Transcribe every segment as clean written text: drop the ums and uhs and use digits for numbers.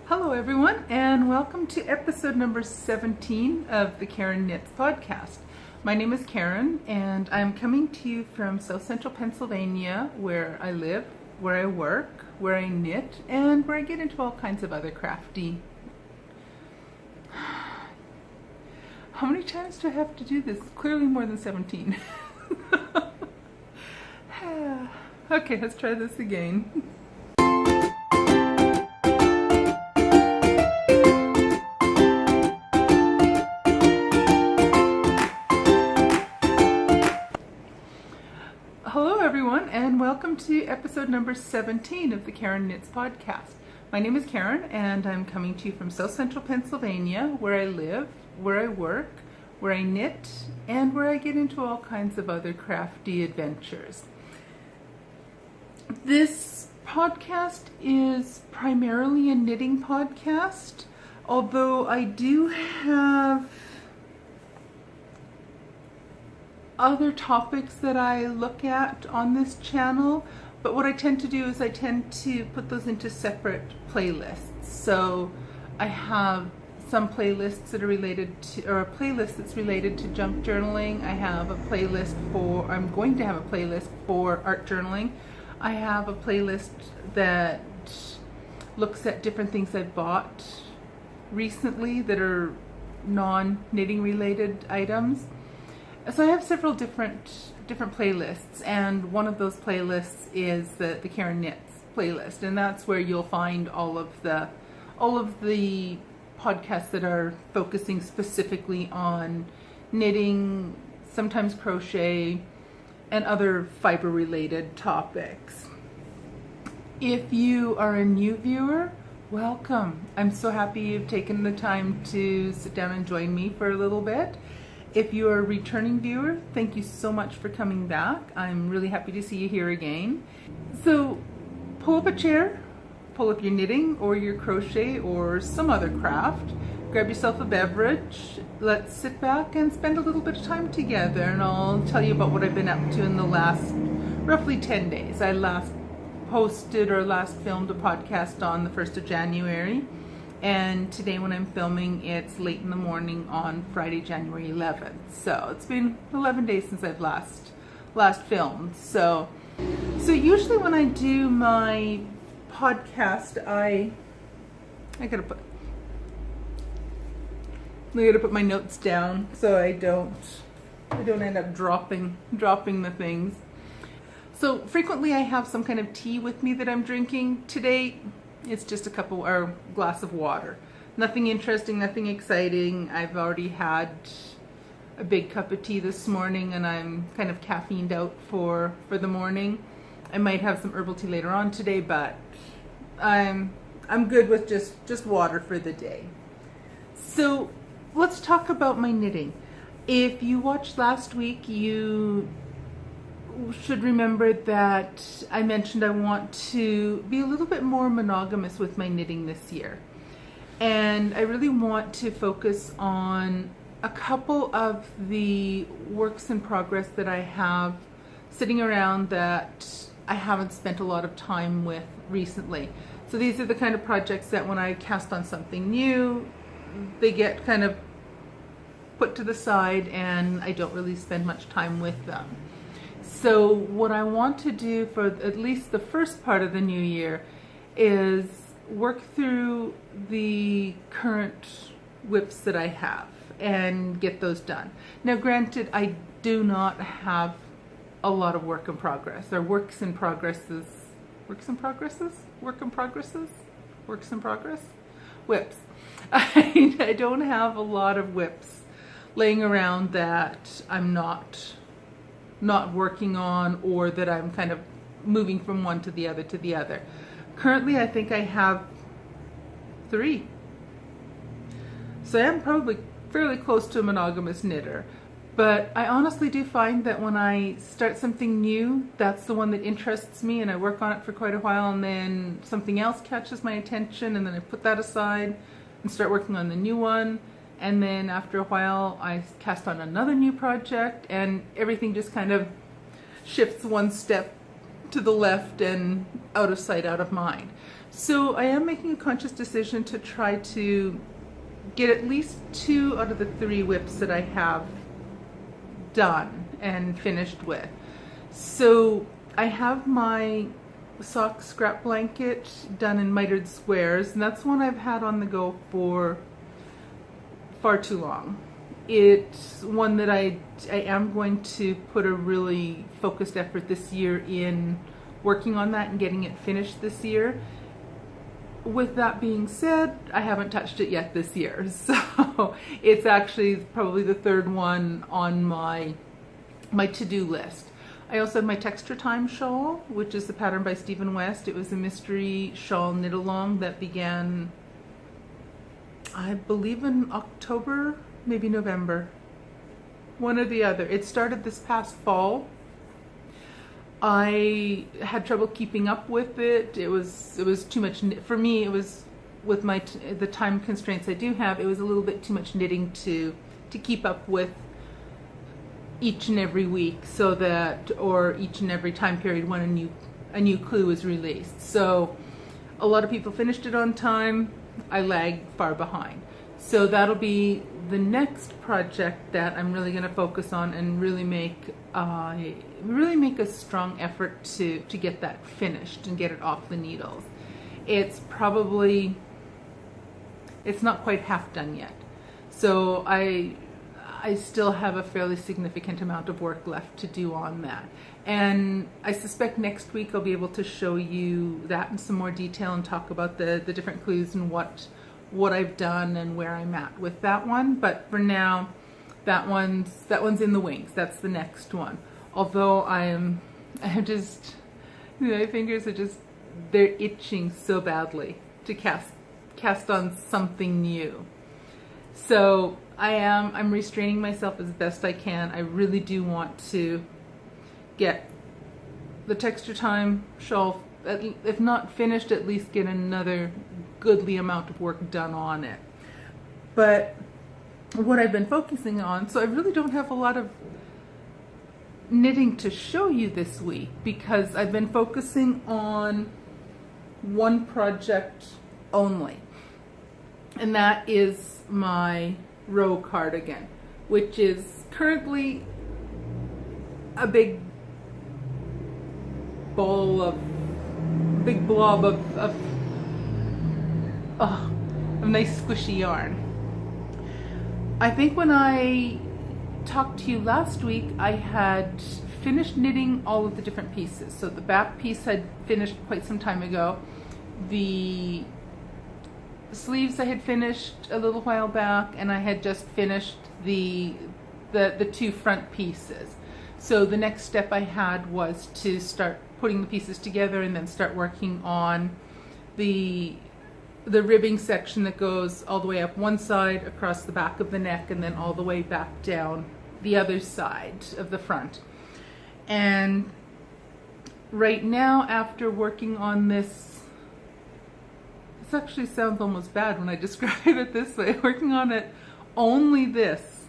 Hello everyone, and welcome to episode number 17 of the Karen Knits podcast. My name is Karen, and I'm coming to you from South Central Pennsylvania, where I live, where I work, where I knit, and where I get into all kinds of other crafty... How many times do I have to do this? Clearly more than 17. Okay, let's try this again. Hello everyone, and welcome to episode number 17 of the Karen Knits podcast. My name is Karen, and I'm coming to you from South Central Pennsylvania, where I live, where I work, where I knit, and where I get into all kinds of other crafty adventures. This podcast is primarily a knitting podcast, although I do have other topics that I look at on this channel, but what I tend to do is I tend to put those into separate playlists. So I have some playlists that are related to, or a playlist that's related to junk journaling. I have a playlist for, I'm going to have a playlist for art journaling. I have a playlist that looks at different things I've bought recently that are non-knitting related items. So I have several different playlists, and one of those playlists is the Karen Knits playlist, and that's where you'll find all of the podcasts that are focusing specifically on knitting, sometimes crochet, and other fiber related topics. If you are a new viewer, welcome. I'm so happy you've taken the time to sit down and join me for a little bit. If you're a returning viewer, thank you so much for coming back. I'm really happy to see you here again. So pull up a chair, pull up your knitting or your crochet or some other craft, grab yourself a beverage, let's sit back and spend a little bit of time together, and I'll tell you about what I've been up to in the last roughly 10 days. I last filmed a podcast on the 1st of January. And today when I'm filming, it's late in the morning on Friday, January 11th. So it's been 11 days since I've last filmed. So usually when I do my podcast, I gotta put my notes down so I don't end up dropping the things. So frequently I have some kind of tea with me that I'm drinking. Today, it's just a cup of, or glass of water. Nothing interesting, nothing exciting. I've already had a big cup of tea this morning, and I'm kind of caffeined out for the morning. I might have some herbal tea later on today, but I'm good with just water for the day. So let's talk about my knitting. If you watched last week, you should remember that I mentioned I want to be a little bit more monogamous with my knitting this year. And I really want to focus on a couple of the works in progress that I have sitting around that I haven't spent a lot of time with recently. So these are the kind of projects that when I cast on something new, they get kind of put to the side and I don't really spend much time with them. So what I want to do for at least the first part of the new year is work through the current whips that I have and get those done. Now granted, I do not have a lot of work in progress, or works in progress, whips. I don't have a lot of whips laying around that I'm not working on, or that I'm kind of moving from one to the other. Currently, I think I have 3. So I am probably fairly close to a monogamous knitter. But I honestly do find that when I start something new, that's the one that interests me, and I work on it for quite a while, and then something else catches my attention, and then I put that aside and start working on the new one. And then after a while, I cast on another new project, and everything just kind of shifts one step to the left and out of sight, out of mind. So I am making a conscious decision to try to get at least 2 out of the 3 whips that I have done and finished with. So I have my sock scrap blanket done in mitered squares, and that's one I've had on the go for far too long. It's one that I am going to put a really focused effort this year in working on that and getting it finished this year. With that being said, I haven't touched it yet this year, so it's actually probably the 3rd one on my to-do list. I also have my Texture Time shawl, which is the pattern by Stephen West. It was a mystery shawl knit along that began, I believe, in October, maybe November, one or the other. It started this past fall. I had trouble keeping up with it. It was too much for me. It was with the time constraints I do have. It was a little bit too much knitting to keep up with each and every week, so that, or each and every time period when a new clue is released. So a lot of people finished it on time. I lagged far behind. So that'll be the next project that I'm really going to focus on and really make a strong effort to get that finished and get it off the needles. It's not quite half done yet. So I still have a fairly significant amount of work left to do on that. And I suspect next week I'll be able to show you that in some more detail and talk about the different clues and what I've done and where I'm at with that one. But for now, that one's in the wings. That's the next one. Although I'm just, my fingers are just, they're itching so badly to cast on something new. So I'm restraining myself as best I can. I really do want to get the Texture Time shawl, if not finished, at least get another goodly amount of work done on it. But what I've been focusing on, so I really don't have a lot of knitting to show you this week because I've been focusing on one project only, and that is my Rowe cardigan, which is currently a big blob of nice squishy yarn. I think when I talked to you last week, I had finished knitting all of the different pieces. So the back piece I'd finished quite some time ago. The sleeves I had finished a little while back, and I had just finished the 2 front pieces. So the next step I had was to start putting the pieces together and then start working on the ribbing section that goes all the way up one side across the back of the neck and then all the way back down the other side of the front. And right now, after working on this actually sounds almost bad when I describe it this way, working on it only this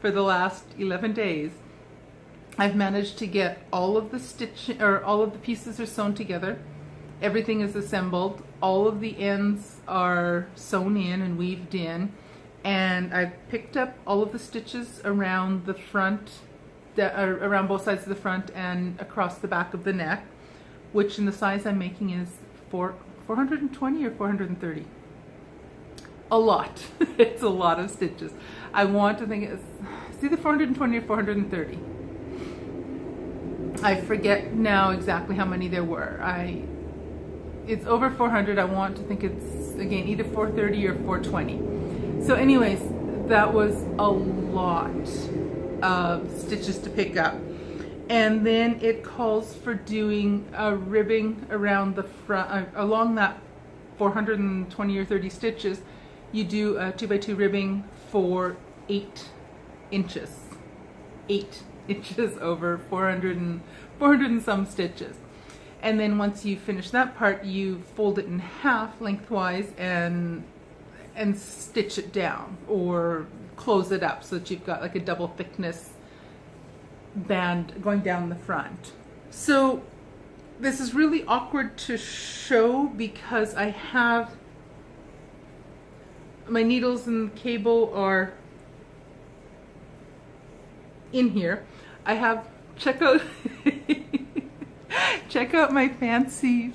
for the last 11 days, I've managed to get all of the pieces are sewn together. Everything is assembled. All of the ends are sewn in and weaved in. And I've picked up all of the stitches around the front, around both sides of the front and across the back of the neck, which in the size I'm making is 420 or 430. A lot. It's a lot of stitches. I want to think it's either 420 or 430. I forget now exactly how many there were. It's over 400. I want to think it's, again, either 430 or 420. So anyways, that was a lot of stitches to pick up. And then it calls for doing a ribbing around the front, along that 420 or 30 stitches. You do a 2x2 ribbing for 8 inches. 8 inches over 400 and some stitches. And then once you finish that part, you fold it in half lengthwise and stitch it down or close it up so that you've got like a double thickness band going down the front. So this is really awkward to show because I have my needles and cable are in here. I have, check out check out my fancy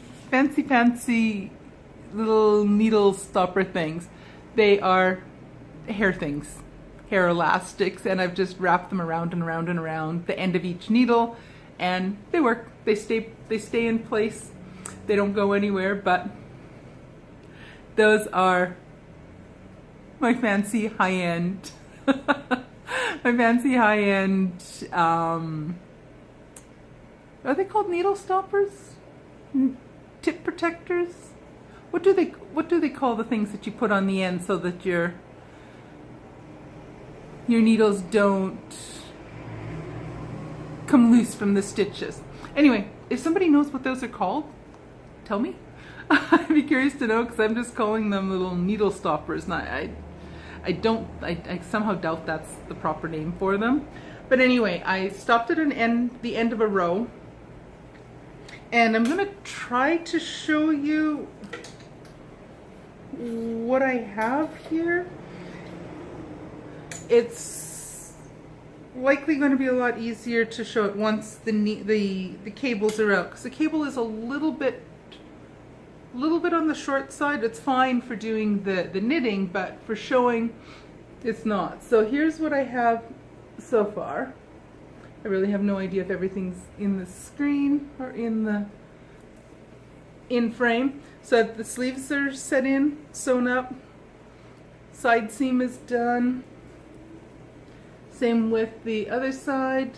little needle stopper things. They are hair things, hair elastics, and I've just wrapped them around and around and around the end of each needle, and they work. They stay in place. They don't go anywhere, but those are my fancy high-end are they called needle stoppers? Tip protectors? What do they call the things that you put on the end so that your needles don't come loose from the stitches? Anyway, if somebody knows what those are called, tell me. I'd be curious to know, because I'm just calling them little needle stoppers. And I somehow doubt that's the proper name for them. But anyway, I stopped at the end of a row. And I'm going to try to show you what I have here. It's likely going to be a lot easier to show it once the cables are out, because the cable is a little bit on the short side. It's fine for doing the knitting, but for showing, it's not. So here's what I have so far. I really have no idea if everything's in the screen or in frame. So the sleeves are set in, sewn up. Side seam is done. Same with the other side.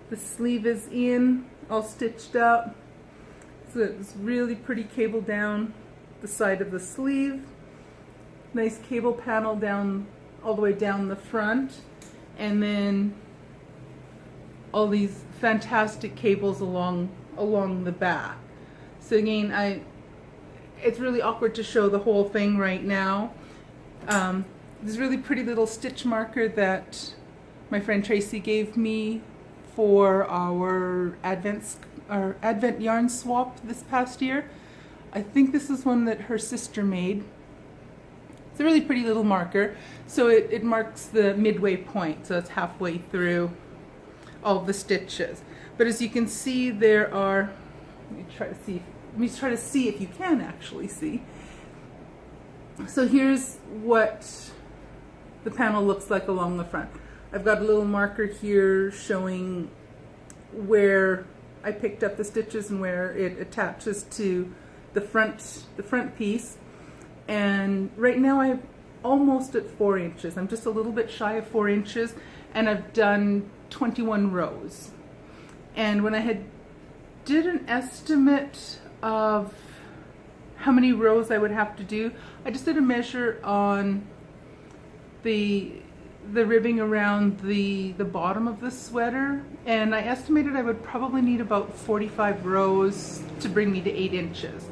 The sleeve is in, all stitched up. So it's really pretty cable down the side of the sleeve. Nice cable panel down all the way down the front. And then all these fantastic cables along the back. So again, it's really awkward to show the whole thing right now. This really pretty little stitch marker that my friend Tracy gave me for our Advent yarn swap this past year. I think this is one that her sister made. It's a really pretty little marker. So it marks the midway point, so it's halfway through all the stitches. But as you can see, there are, let me try to see if you can actually see. So here's what the panel looks like along the front. I've got a little marker here showing where I picked up the stitches and where it attaches to the front piece. And right now I'm almost at 4 inches. I'm just a little bit shy of 4 inches, and I've done 21 rows. And when I did an estimate of how many rows I would have to do, I just did a measure on the ribbing around the bottom of the sweater, and I estimated I would probably need about 45 rows to bring me to 8 inches.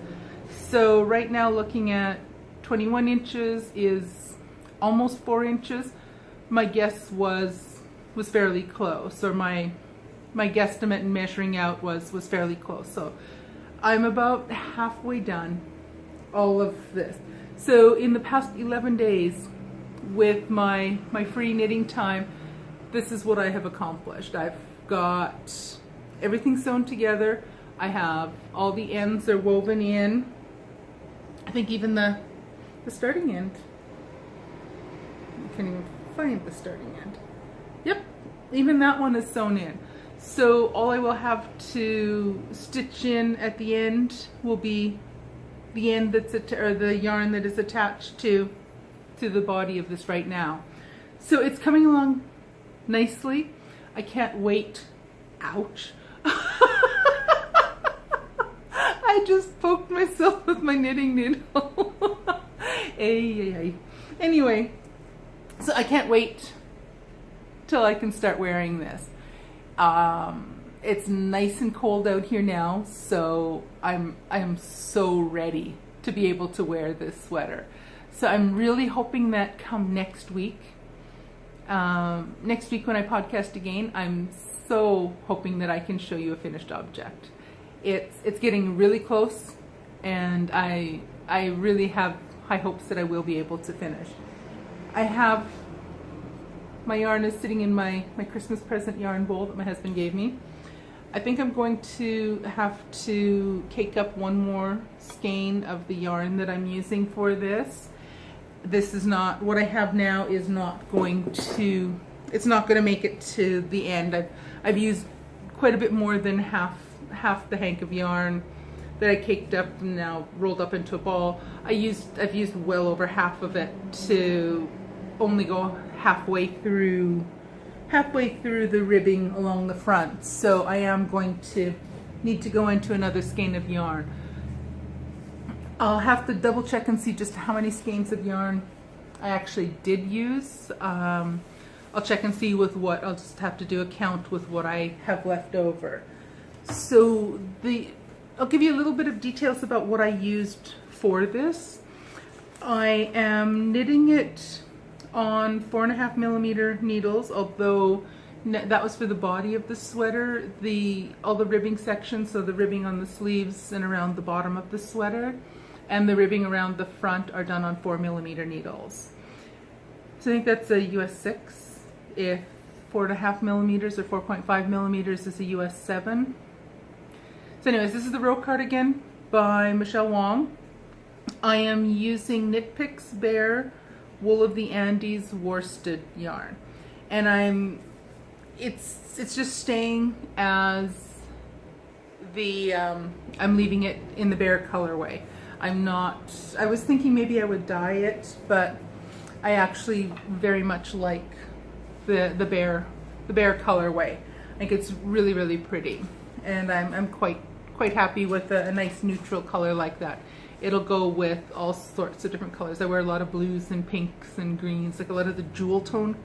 So right now, looking at 21 inches is almost 4 inches. My guess was fairly close, or my guesstimate in measuring out was fairly close. So I'm about halfway done all of this. So in the past 11 days with my free knitting time, this is what I have accomplished. I've got everything sewn together. I have all the ends are woven in. I think even the starting end. I can't even find the starting end. Yep, even that one is sewn in. So all I will have to stitch in at the end will be the end or the yarn that is attached to the body of this right now. So it's coming along nicely. I can't wait. Ouch. I just poked myself with my knitting needle. Anyway, so I can't wait till I can start wearing this. It's nice and cold out here now, so I am so ready to be able to wear this sweater. So I'm really hoping that come next week when I podcast again, I'm so hoping that I can show you a finished object. It's getting really close, and I really have high hopes that I will be able to finish. I have my yarn is sitting in my Christmas present yarn bowl that my husband gave me. I think I'm going to have to cake up one more skein of the yarn that I'm using for this. This is not, what I have now is not going to, it's not going to make it to the end. I've used quite a bit more than half the hank of yarn that I caked up and now rolled up into a ball. I've used well over half of it to only go halfway through the ribbing along the front. So I am going to need to go into another skein of yarn. I'll have to double check and see just how many skeins of yarn I actually did use. I'll check and see with what, I'll just have to do a count with what I have left over. So I'll give you a little bit of details about what I used for this. I am knitting it on 4.5mm needles, although that was for the body of the sweater. All the ribbing sections, so the ribbing on the sleeves and around the bottom of the sweater, and the ribbing around the front are done on 4mm needles. So I think that's a US 6, if 4.5mm or 4.5mm is a US 7. So anyways, this is the Rowe cardigan by Michelle Wong. I am using Knit Picks Bare Wool of the Andes worsted yarn, and it's just staying as the I'm leaving it in the bare colorway. I was thinking maybe I would dye it, but I actually very much like the bare colorway. I think it's really, really pretty, and I'm quite happy with a nice neutral color like that. It'll go with all sorts of different colors. I wear a lot of blues and pinks and greens, like a lot of the jewel tone.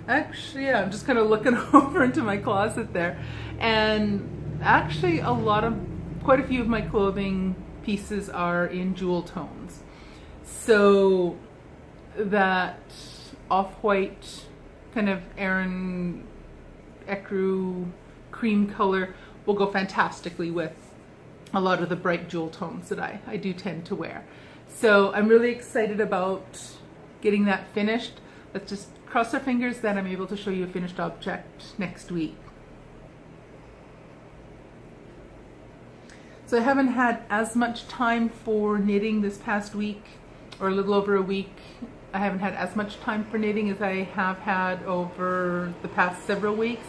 Actually, yeah, I'm just kind of looking over into my closet there. And actually quite a few of my clothing pieces are in jewel tones. So that off-white kind of Erin ecru cream color will go fantastically with a lot of the bright jewel tones that I do tend to wear. So I'm really excited about getting that finished. Let's just cross our fingers that I'm able to show you a finished object next week. So I haven't had as much time for knitting this past week, or a little over a week. I haven't had as much time for knitting as I have had over the past several weeks.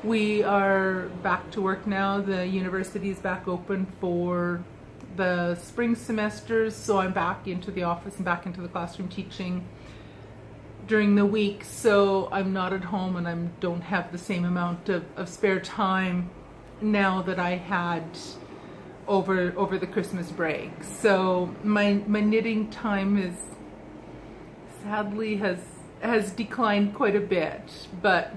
We are back to work now. The university is back open for the spring semesters, so I'm back into the office and back into the classroom teaching during the week. So I'm not at home, and I don't have the same amount of spare time now that I had over the Christmas break. So my knitting time is sadly has declined quite a bit, but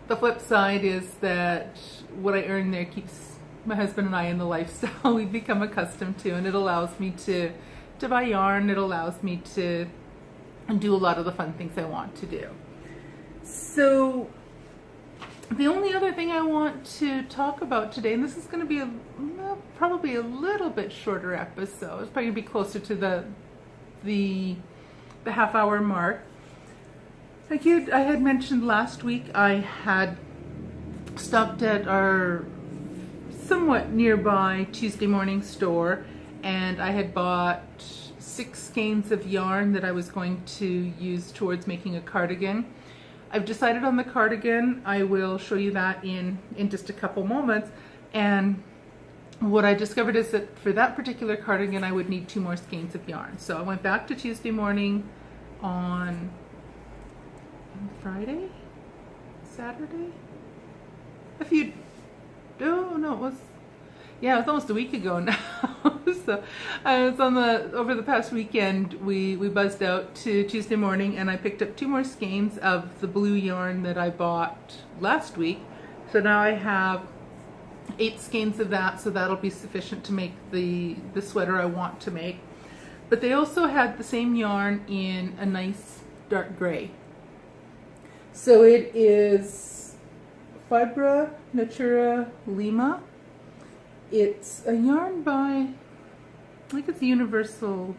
the flip side is that what I earn there keeps my husband and I in the lifestyle we've become accustomed to, and it allows me to buy yarn. It allows me to do a lot of the fun things I want to do. So the only other thing I want to talk about today, and this is going to be probably a little bit shorter episode. It's probably going to be closer to the half-hour mark. Like I had mentioned last week, I had stopped at our somewhat nearby Tuesday morning store, and I had bought 6 skeins of yarn that I was going to use towards making a cardigan. I've decided on the cardigan. I will show you that in just a couple moments. And what I discovered is that for that particular cardigan, I would need 2 more skeins of yarn. So I went back to Tuesday morning on Friday? Saturday? It was almost a week ago now. So I was over the past weekend, we buzzed out to Tuesday morning, and I picked up 2 more skeins of the blue yarn that I bought last week. So now I have 8 skeins of that, so that'll be sufficient to make the sweater I want to make. But they also had the same yarn in a nice dark gray. So it is Fibra Natura Lima, It's a yarn by, I think it's Universal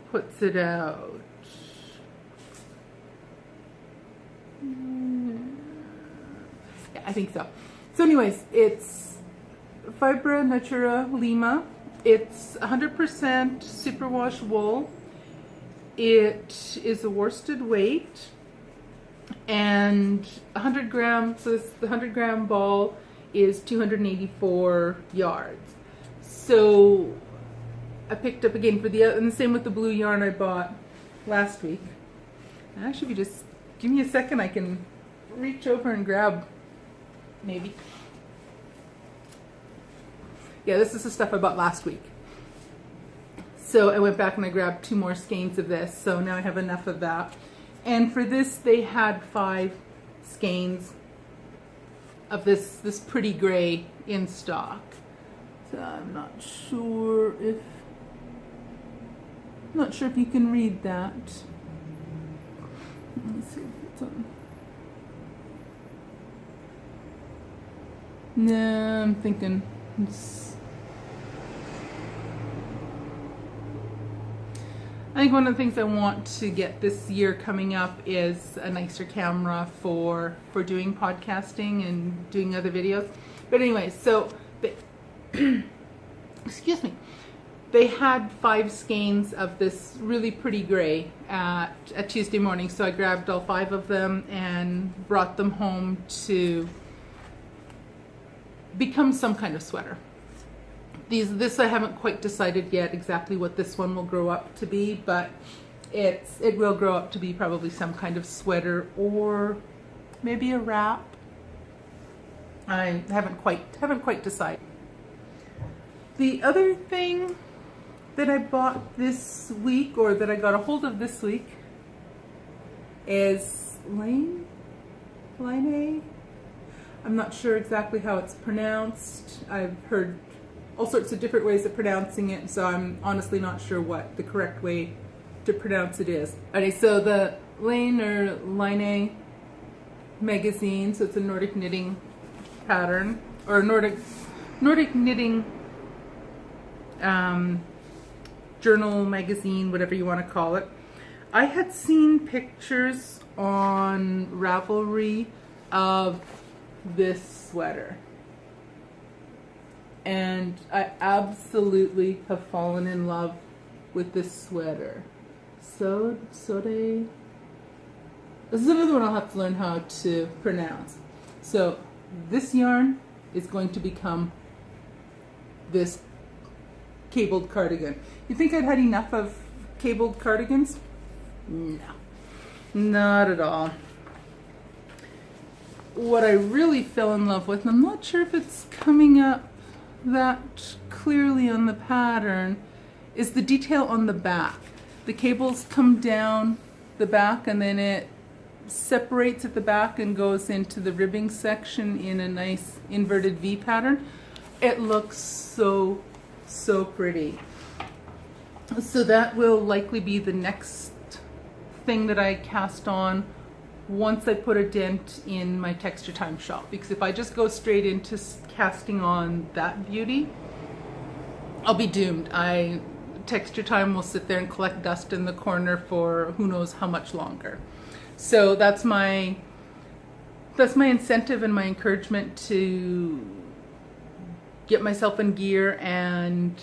puts it out. Yeah, I think so. So anyways, it's Fibra Natura Lima. It's 100% superwash wool. It is a worsted weight, and 100 grams, so the 100 gram ball is 284 yards. So I picked up again for and the same with the blue yarn I bought last week. Actually, if you just give me a second, I can reach over and grab, maybe. Yeah, this is the stuff I bought last week. So I went back and I grabbed 2 more skeins of this, so now I have enough of that. And for this, they had 5 skeins of this pretty gray in stock. So I'm not sure if you can read that. Let me see if it's on. No, I'm thinking I think one of the things I want to get this year coming up is a nicer camera for doing podcasting and doing other videos. But anyway, so excuse me. They had 5 skeins of this really pretty gray at Tuesday morning, so I grabbed all 5 of them and brought them home to become some kind of sweater. This I haven't quite decided yet exactly what this one will grow up to be, but it will grow up to be probably some kind of sweater or maybe a wrap. I haven't quite decided. The other thing that I bought this week, or that I got a hold of this week, is Line. I'm not sure exactly how it's pronounced. I've heard all sorts of different ways of pronouncing it, so I'm honestly not sure what the correct way to pronounce it is. Okay, so the Line magazine, so it's a Nordic knitting pattern, or Nordic knitting journal magazine, whatever you want to call it. I had seen pictures on Ravelry of this sweater, and I absolutely have fallen in love with this sweater. Sode. This is another one I'll have to learn how to pronounce. So this yarn is going to become this cabled cardigan. You think I'd had enough of cabled cardigans? No, not at all. What I really fell in love with, and I'm not sure if it's coming up that clearly on the pattern, is the detail on the back. The cables come down the back and then it separates at the back and goes into the ribbing section in a nice inverted V pattern. It looks so pretty. So that will likely be the next thing that I cast on once I put a dent in my Texture Time shop, because if I just go straight into casting on that beauty, I'll be doomed. Texture Time will sit there and collect dust in the corner for who knows how much longer. So that's my incentive and my encouragement to get myself in gear and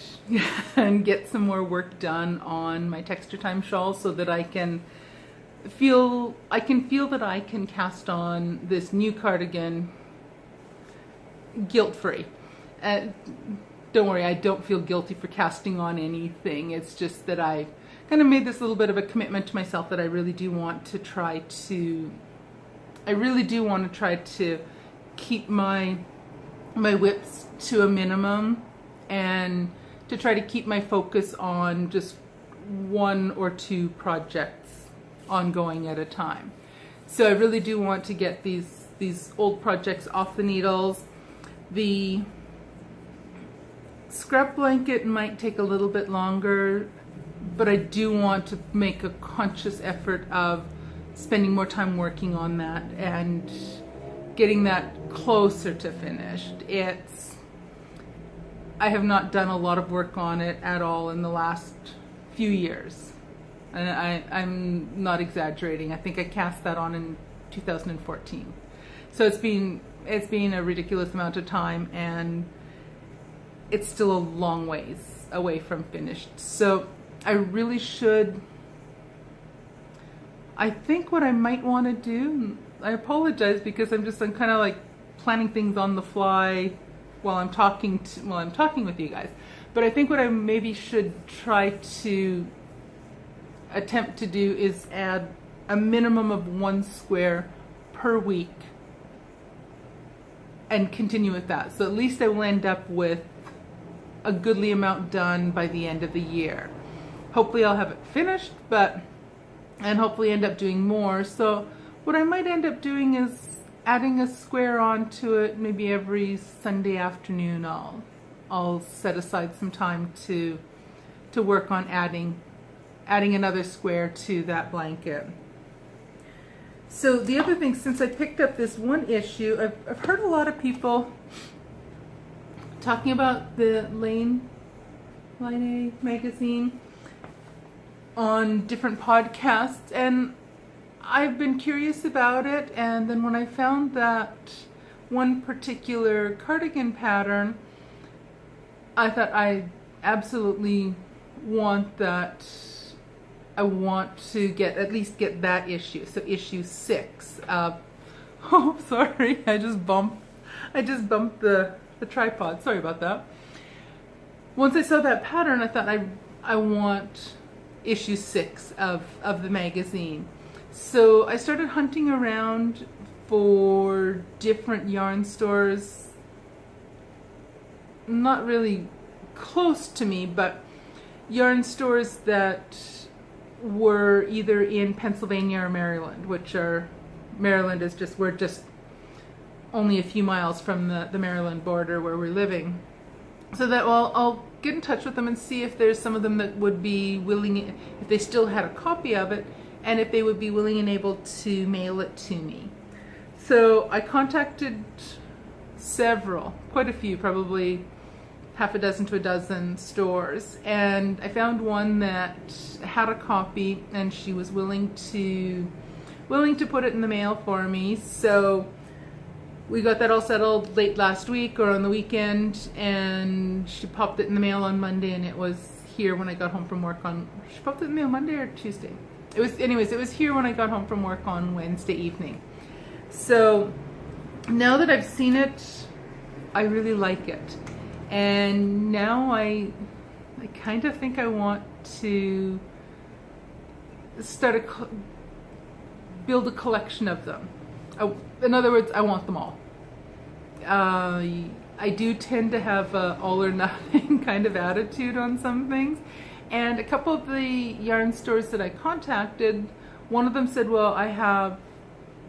get some more work done on my Texture Time shawl, so that I can feel that I can cast on this new cardigan guilt-free. Don't worry, I don't feel guilty for casting on anything. It's just that I kind of made this little bit of a commitment to myself that I really do want to try to keep my whips to a minimum, and to try to keep my focus on just 1 or 2 projects ongoing at a time. So I really do want to get these old projects off the needles. The scrap blanket might take a little bit longer, but I do want to make a conscious effort of spending more time working on that and getting that closer to finished. I have not done a lot of work on it at all in the last few years. And I'm not exaggerating. I think I cast that on in 2014. So it's been a ridiculous amount of time, and it's still a long ways away from finished. So I really should. I think what I might want to do, I apologize because I'm kind of like planning things on the fly while I'm talking with you guys. But I think what I maybe should try to attempt to do is add a minimum of 1 square per week and continue with that. So at least I will end up with a goodly amount done by the end of the year. Hopefully I'll have it finished, and hopefully end up doing more. So what I might end up doing is adding a square onto it. Maybe every Sunday afternoon I'll set aside some time to work on adding another square to that blanket. So the other thing, since I picked up this one issue, I've heard a lot of people talking about the Line A magazine on different podcasts, and I've been curious about it. And then when I found that one particular cardigan pattern, I thought I absolutely want that. I want to at least get that issue. So issue 6. Oh, sorry, I just bumped the tripod. Sorry about that. Once I saw that pattern, I thought I want issue 6 of the magazine. So I started hunting around for different yarn stores, not really close to me, but yarn stores that were either in Pennsylvania or Maryland, Maryland is we're just only a few miles from the Maryland border where we're living. So that I'll get in touch with them and see if there's some of them that would be willing, if they still had a copy of it, and if they would be willing and able to mail it to me. So I contacted quite a few, probably half a dozen to a dozen stores, and I found one that had a copy, and she was willing to put it in the mail for me. So we got that all settled late last week or on the weekend, and she popped it in the mail on Monday, and it was here when I got home from work she popped it in the mail Monday or Tuesday? It was here when I got home from work on Wednesday evening. So now that I've seen it, I really like it. And now I kind of think I want to build a collection of them. In other words, I want them all. I do tend to have a all or nothing kind of attitude on some things. And a couple of the yarn stores that I contacted, one of them said, well, I have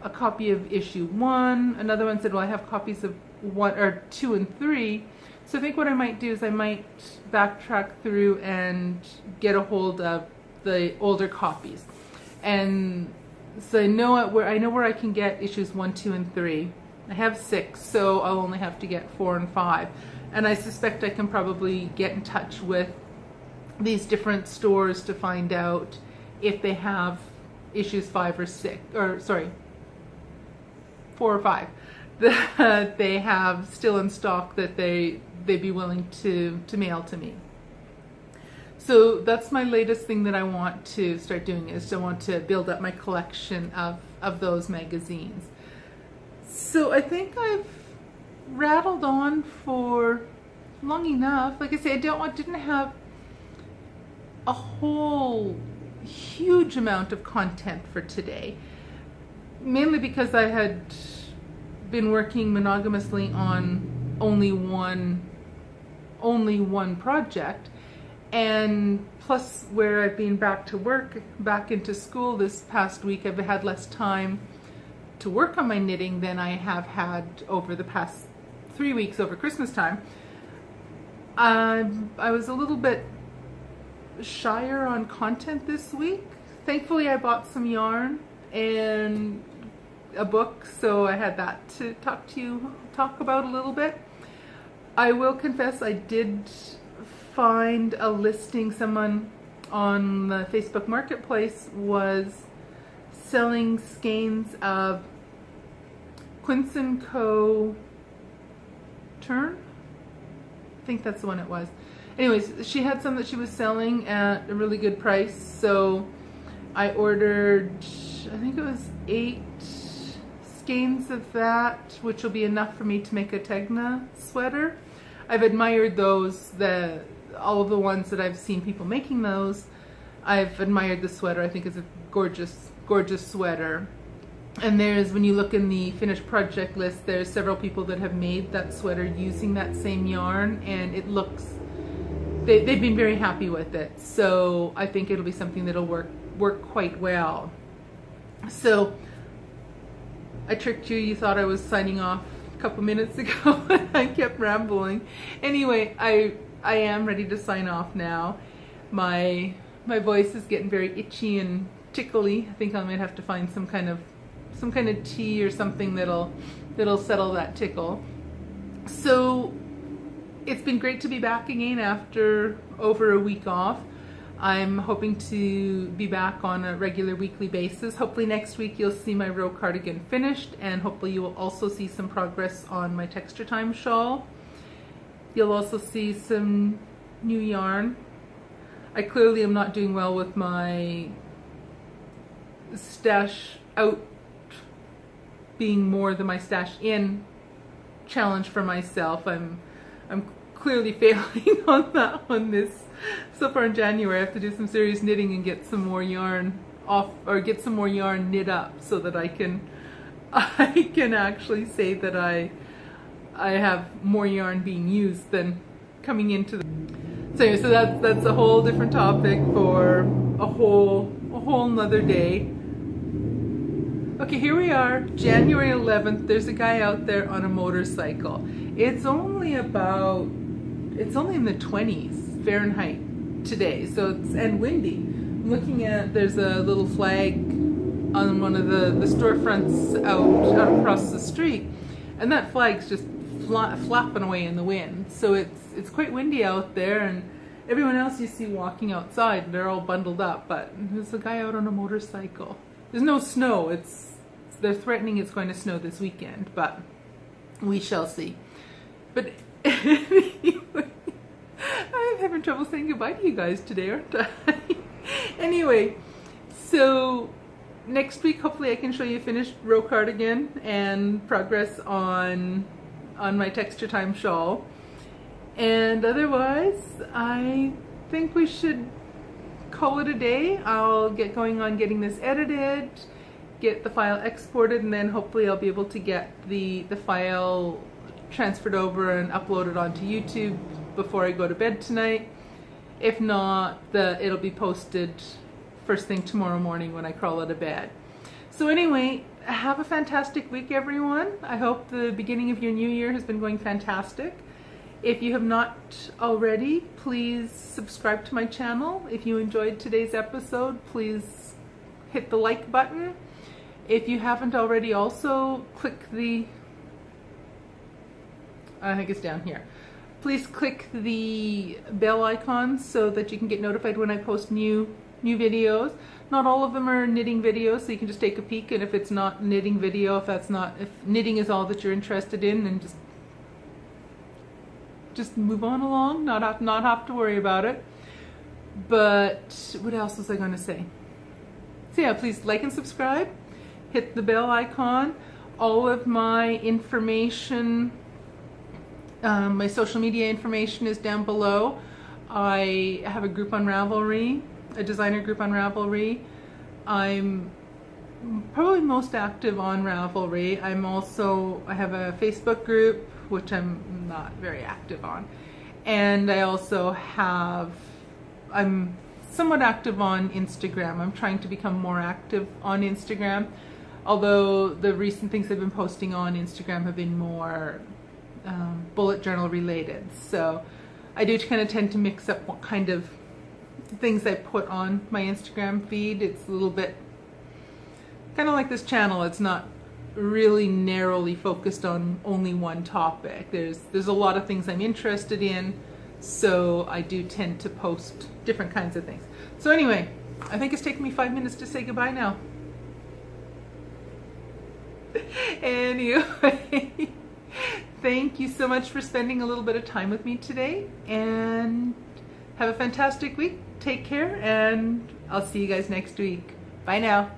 a copy of issue 1. Another one said, well, I have copies of 1 or 2 and 3. So I think what I might do is I might backtrack through and get a hold of the older copies. And so I know where I can get issues 1, 2, and 3. I have 6, so I'll only have to get 4 and 5. And I suspect I can probably get in touch with these different stores to find out if they have issues 5 or 6, or sorry, 4 or 5 that they have still in stock that they'd be willing to mail to me. So that's my latest thing that I want to start doing, is I want to build up my collection of those magazines. So I think I've rattled on for long enough. Like I say, I didn't have a whole huge amount of content for today, mainly because I had been working monogamously on only one project, and plus where I've been back to work, back into school this past week, I've had less time to work on my knitting than I have had over the past 3 weeks over Christmas time. I was a little bit shyer on content this week. Thankfully I bought some yarn and a book, so I had that to talk about a little bit. I will confess I did find a listing. Someone on the Facebook Marketplace was selling skeins of Quince & Co. Turn? I think that's the one it was. Anyways, she had some that she was selling at a really good price, so I ordered, I think it was 8 skeins of that, which will be enough for me to make a Tegna sweater. I've admired those, all of the ones that I've seen people making those. I've admired the sweater. I think it's a gorgeous, gorgeous sweater. And when you look in the finished project list, there's several people that have made that sweater using that same yarn, and it looks, they've been very happy with it. So I think it'll be something that'll work quite well. So I tricked you. You thought I was signing off a couple minutes ago. I kept rambling. Anyway, I am ready to sign off now. My voice is getting very itchy and tickly. I think I might have to find some kind of tea or something that'll settle that tickle. So it's been great to be back again after over a week off. I'm hoping to be back on a regular weekly basis. Hopefully next week you'll see my Rowe cardigan finished, and hopefully you will also see some progress on my Texture Time shawl. You'll also see some new yarn. I clearly am not doing well with my stash out being more than my stash in challenge for myself. I'm clearly failing on that one so far in January. I have to do some serious knitting and get some more yarn off, or get some more yarn knit up, so that I can actually say that I have more yarn being used than coming into the. So anyway, so that's a whole different topic for a whole nother day. Okay, here we are, January 11th. There's a guy out there on a motorcycle. It's only in the 20s Fahrenheit today, and windy. I'm looking at, there's a little flag on one of the storefronts out across the street, and that flag's just flapping away in the wind. So it's quite windy out there, and everyone else you see walking outside, they're all bundled up, but there's a guy out on a motorcycle. There's no snow. They're threatening it's going to snow this weekend, but we shall see. But anyway, I'm having trouble saying goodbye to you guys today, aren't I? Anyway, so next week hopefully I can show you a finished Rowe cardigan and progress on my Texture Time shawl. And otherwise, I think we should call it a day. I'll get going on getting this edited, get the file exported, and then hopefully I'll be able to get the file transferred over and uploaded onto YouTube before I go to bed tonight. If not, it'll be posted first thing tomorrow morning when I crawl out of bed. So anyway, have a fantastic week, everyone. I hope the beginning of your new year has been going fantastic. If you have not already, please subscribe to my channel. If you enjoyed today's episode, please hit the like button. If you haven't already, also click I think it's down here. Please click the bell icon so that you can get notified when I post new videos. Not all of them are knitting videos, so you can just take a peek, and if it's not knitting video, if knitting is all that you're interested in, then just move on along, not have to worry about it. But what else was I going to say? So yeah, please like and subscribe, hit the bell icon. All of my information, my social media information is down below. I have a group on Ravelry, a designer group on Ravelry. I'm probably most active on Ravelry. I have a Facebook group, which I'm not very active on. And I'm somewhat active on Instagram. I'm trying to become more active on Instagram, although the recent things I've been posting on Instagram have been more bullet journal related. So I do kind of tend to mix up what kind of things I put on my Instagram feed. It's a little bit kind of like this channel. It's not really narrowly focused on only one topic. There's a lot of things I'm interested in, so I do tend to post different kinds of things. So anyway, I think it's taken me 5 minutes to say goodbye now. Anyway, thank you so much for spending a little bit of time with me today, and have a fantastic week. Take care, and I'll see you guys next week. Bye now.